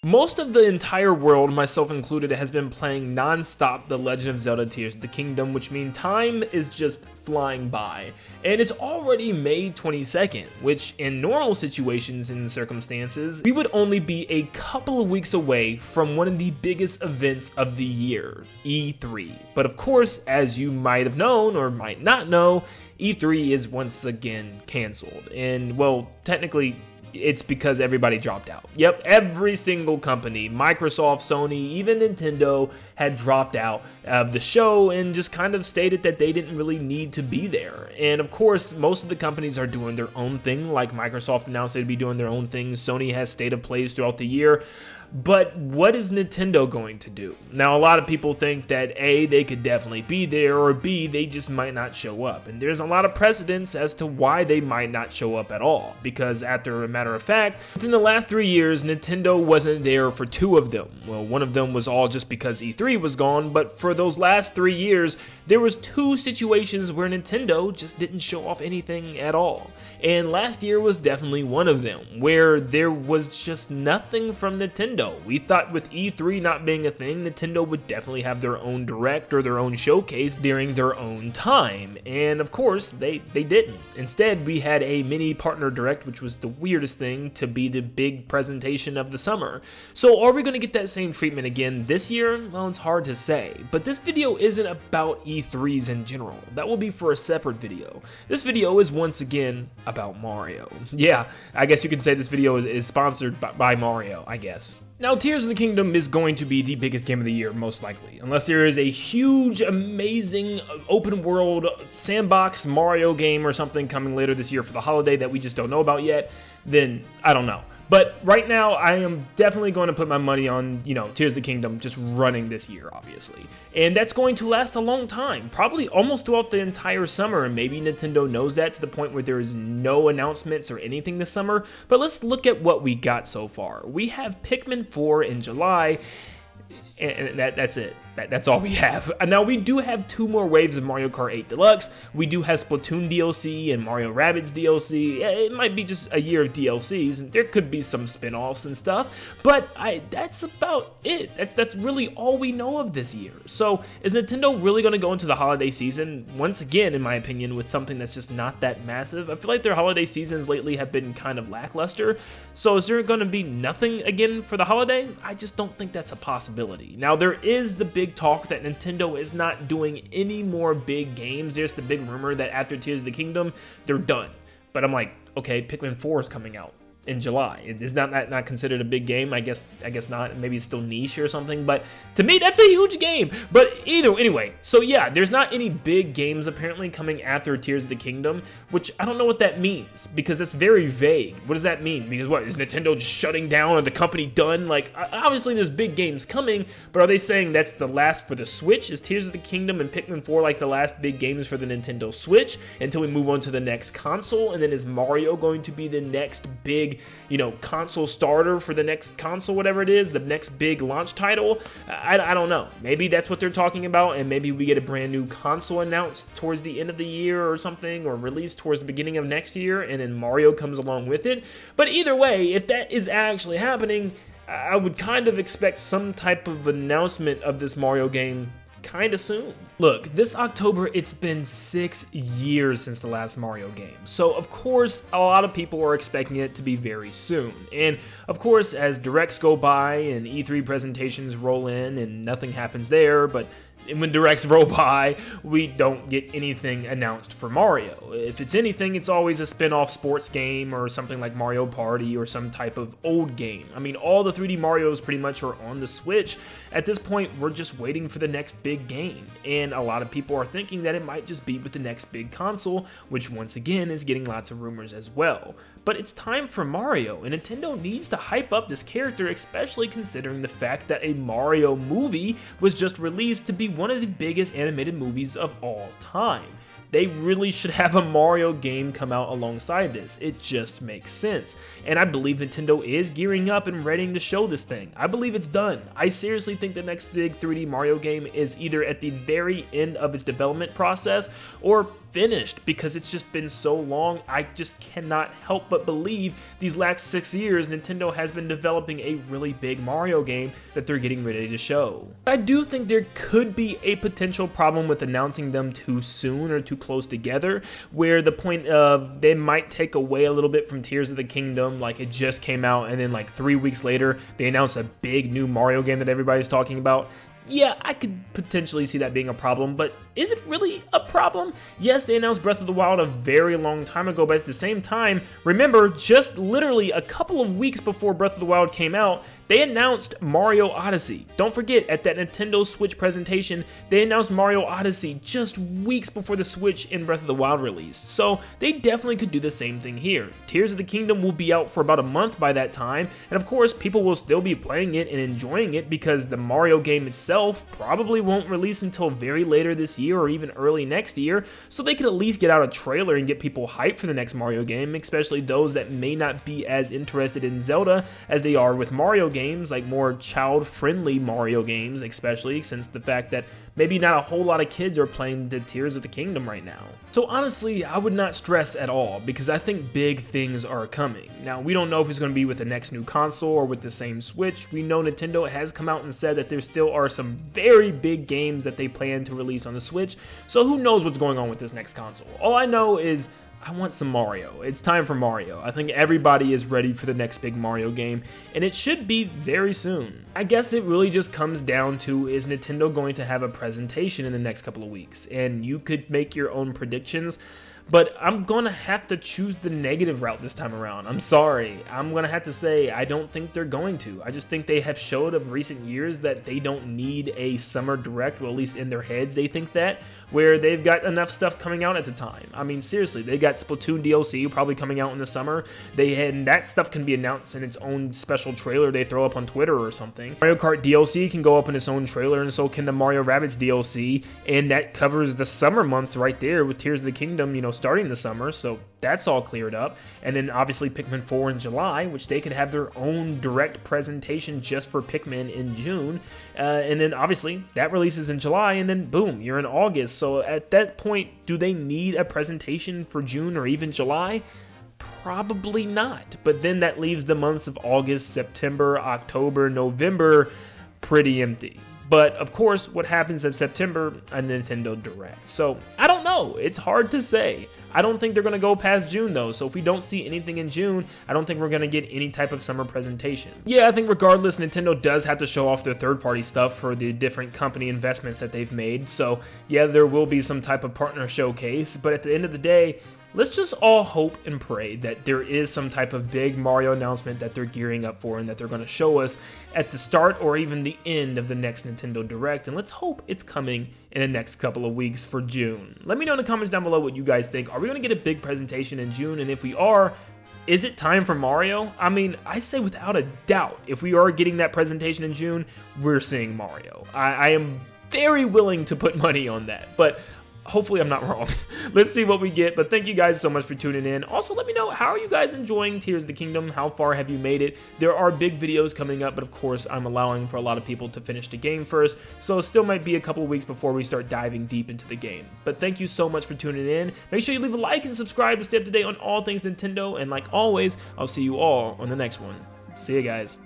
Most of the entire world, myself included, has been playing non-stop The Legend of Zelda Tears of the Kingdom, which means time is just flying by. And it's already May 22nd, which in normal situations and circumstances, we would only be a couple of weeks away from one of the biggest events of the year, E3. But of course, as you might have known or might not know, E3 is once again canceled. And well, technically, it's because everybody dropped out. Yep, every single company, Microsoft, Sony, even Nintendo, had dropped out of the show and just kind of stated that they didn't really need to be there. And of course, most of the companies are doing their own thing, like Microsoft announced they'd be doing their own thing. Sony has state of plays throughout the year. But what is Nintendo going to do? Now, a lot of people think that A, they could definitely be there, or B, they just might not show up. And there's a lot of precedents as to why they might not show up at all. Because after a matter of fact, within the last 3 years, Nintendo wasn't there for 2 of them. Well, one of them was all just because E3 was gone, but for those last 3 years, there was 2 situations where Nintendo just didn't show off anything at all. And last year was definitely one of them, where there was just nothing from Nintendo. We thought with E3 not being a thing, Nintendo would definitely have their own direct or their own showcase during their own time. And of course, they didn't. Instead, we had a mini partner direct, which was the weirdest thing to be the big presentation of the summer. So are we going to get that same treatment again this year? Well, it's hard to say. But this video isn't about E3s in general. That will be for a separate video. This video is once again about Mario. Yeah, I guess you could say this video is sponsored by Mario, I guess. Now, Tears of the Kingdom is going to be the biggest game of the year, most likely. Unless there is a huge, amazing, open-world, sandbox Mario game or something coming later this year for the holiday that we just don't know about yet, then I don't know. But right now, I am definitely going to put my money on, Tears of the Kingdom just running this year, obviously. And that's going to last a long time, probably almost throughout the entire summer, and maybe Nintendo knows that to the point where there is no announcements or anything this summer. But let's look at what we got so far. We have Pikmin 4 in July, and that's it. That's all we have. Now, we do have 2 more waves of Mario Kart 8 Deluxe. We do have Splatoon DLC and Mario Rabbids DLC. It might be just a year of DLCs, and there could be some spin-offs and stuff, but that's about it. That's really all we know of this year. So, is Nintendo really going to go into the holiday season, once again, in my opinion, with something that's just not that massive? I feel like their holiday seasons lately have been kind of lackluster, so is there going to be nothing again for the holiday? I just don't think that's a possibility. Now, there is the big talk that Nintendo is not doing any more big games. There's the big rumor that after Tears of the Kingdom, they're done. But I'm like, okay, Pikmin 4 is coming out in July. Is not considered a big game? I guess not. Maybe it's still niche or something, but to me that's a huge game. But anyway, so yeah, there's not any big games apparently coming after Tears of the Kingdom, which I don't know what that means, because it's very vague. What does that mean? Because what, is Nintendo just shutting down, or the company done? Like, obviously there's big games coming, but are they saying that's the last for the Switch? Is Tears of the Kingdom and Pikmin 4 like the last big games for the Nintendo Switch until we move on to the next console? And then is Mario going to be the next big console starter for the next console, whatever it is, the next big launch title? I don't know. Maybe that's what they're talking about, and maybe we get a brand new console announced towards the end of the year or something, or released towards the beginning of next year, and then Mario comes along with it. But either way, if that is actually happening, I would kind of expect some type of announcement of this Mario game kind of soon. Look, this October, it's been 6 years since the last Mario game. So, of course, a lot of people are expecting it to be very soon. And, of course, as directs go by and E3 presentations roll in and nothing happens there, but when directs roll by, we don't get anything announced for Mario. If it's anything, it's always a spin-off sports game or something like Mario Party or some type of old game. I mean, all the 3D Marios pretty much are on the Switch. At this point, we're just waiting for the next big game. And a lot of people are thinking that it might just be with the next big console, which once again is getting lots of rumors as well. But it's time for Mario, and Nintendo needs to hype up this character, especially considering the fact that a Mario movie was just released to be one of the biggest animated movies of all time. They really should have a Mario game come out alongside this. It just makes sense. And I believe Nintendo is gearing up and ready to show this thing. I believe it's done. I seriously think the next big 3D Mario game is either at the very end of its development process, or finished because it's just been so long. I just cannot help but believe these last 6 years Nintendo has been developing a really big Mario game that they're getting ready to show. I do think there could be a potential problem with announcing them too soon or too close together, where the point of they might take away a little bit from Tears of the Kingdom, like it just came out and then like 3 weeks later they announced a big new Mario game that everybody's talking about. Yeah, I could potentially see that being a problem, but is it really a problem? Yes, they announced Breath of the Wild a very long time ago, but at the same time, remember, just literally a couple of weeks before Breath of the Wild came out, they announced Mario Odyssey. Don't forget, at that Nintendo Switch presentation, they announced Mario Odyssey just weeks before the Switch and Breath of the Wild released. So they definitely could do the same thing here. Tears of the Kingdom will be out for about a month by that time, and of course, people will still be playing it and enjoying it because the Mario game itself probably won't release until very later this year or even early next year, so they could at least get out a trailer and get people hyped for the next Mario game, especially those that may not be as interested in Zelda as they are with Mario games, like more child-friendly Mario games, especially since the fact that maybe not a whole lot of kids are playing the Tears of the Kingdom right now. So honestly, I would not stress at all because I think big things are coming. Now, we don't know if it's going to be with the next new console or with the same Switch. We know Nintendo has come out and said that there still are some very big games that they plan to release on the Switch, so who knows what's going on with this next console. All I know is I want some Mario. It's time for Mario. I think everybody is ready for the next big Mario game, and it should be very soon. I guess it really just comes down to, is Nintendo going to have a presentation in the next couple of weeks? And you could make your own predictions, but I'm gonna have to choose the negative route this time around. I'm sorry. I'm gonna have to say I don't think they're going to. I just think they have showed of recent years that they don't need a summer direct, or at least in their heads they think that, where they've got enough stuff coming out at the time. I mean, seriously, they got Splatoon DLC probably coming out in the summer. And that stuff can be announced in its own special trailer they throw up on Twitter or something. Mario Kart DLC can go up in its own trailer, and so can the Mario Rabbids DLC, and that covers the summer months right there with Tears of the Kingdom, you know, starting the summer, so that's all cleared up. And then obviously Pikmin 4 in July, which they could have their own direct presentation just for Pikmin in June. And then obviously that releases in July, and then boom, you're in August. So at that point, do they need a presentation for June or even July? Probably not. But then that leaves the months of August, September, October, November pretty empty. But of course, what happens in September? A Nintendo Direct. So I don't know. It's hard to say. I don't think they're going to go past June though. So if we don't see anything in June, I don't think we're going to get any type of summer presentation. Yeah, I think regardless, Nintendo does have to show off their third-party stuff for the different company investments that they've made. So yeah, there will be some type of partner showcase. But at the end of the day, let's just all hope and pray that there is some type of big Mario announcement that they're gearing up for and that they're going to show us at the start or even the end of the next Nintendo Direct. And let's hope it's coming in the next couple of weeks for June. Let me know in the comments down below what you guys think. Are we going to get a big presentation in June? And if we are, is it time for Mario? I mean, I say without a doubt, if we are getting that presentation in June, we're seeing Mario. I am very willing to put money on that, but hopefully I'm not wrong. Let's see what we get, but thank you guys so much for tuning in. Also, let me know, how are you guys enjoying Tears of the Kingdom? How far have you made it? There are big videos coming up, but of course, I'm allowing for a lot of people to finish the game first, so it still might be a couple of weeks before we start diving deep into the game. But thank you so much for tuning in. Make sure you leave a like and subscribe to stay up to date on all things Nintendo, and like always, I'll see you all on the next one. See you guys.